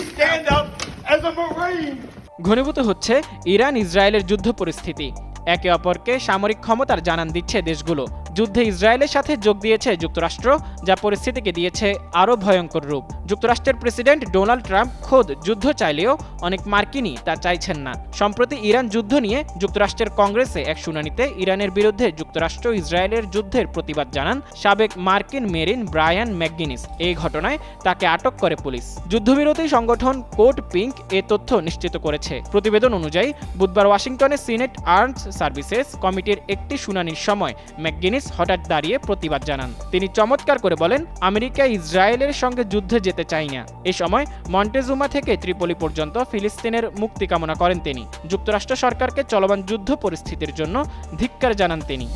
stand up as a Marine. ঘনীভূত হচ্ছে Iran ইসরায়েলের যুদ্ধ পরিস্থিতি। একে অপরকে সামরিক ক্ষমতার জানান দিচ্ছে দেশগুলো। যুদ্ধে ইসরায়েলের সাথে যোগ দিয়েছে যুক্তরাষ্ট্র, যা পরিস্থিতিকে দিয়েছে আরও ভয়ঙ্কর রূপ। যুক্তরাষ্ট্রের প্রেসিডেন্ট ডোনাল্ড ট্রাম্প খোদ যুদ্ধ চাইলেও অনেক মার্কিনই তা চাইছেন না। সম্প্রতি ইরান যুদ্ধ নিয়ে যুক্তরাষ্ট্রের কংগ্রেসে এক শুনানিতে ইরানের বিরুদ্ধে যুক্তরাষ্ট্র ইসরায়েলের যুদ্ধের প্রতিবাদ জানান সাবেক মার্কিন মেরিন ব্রায়ান ম্যাকগিনিস। এই ঘটনায় তাকে আটক করে পুলিশ। যুদ্ধবিরোধী সংগঠন কোড পিঙ্ক এ তথ্য নিশ্চিত করেছে। প্রতিবেদন অনুযায়ী বুধবার ওয়াশিংটনে সিনেট আর্মড সার্ভিসেস কমিটির একটি শুনানির সময় ম্যাকগিনিস হঠাৎ দাঁড়িয়ে প্রতিবাদ জানান। তিনি চমৎকার করে বলেন, আমেরিকা ইসরায়েলের সঙ্গে যুদ্ধে যেতে চাই না। এ সময় মন্টেজুমা থেকে ত্রিপলি পর্যন্ত ফিলিস্তিনের মুক্তি কামনা করেন তিনি। যুক্তরাষ্ট্র সরকারকে চলমান যুদ্ধ পরিস্থিতির জন্য ধিক্কার জানান তিনি।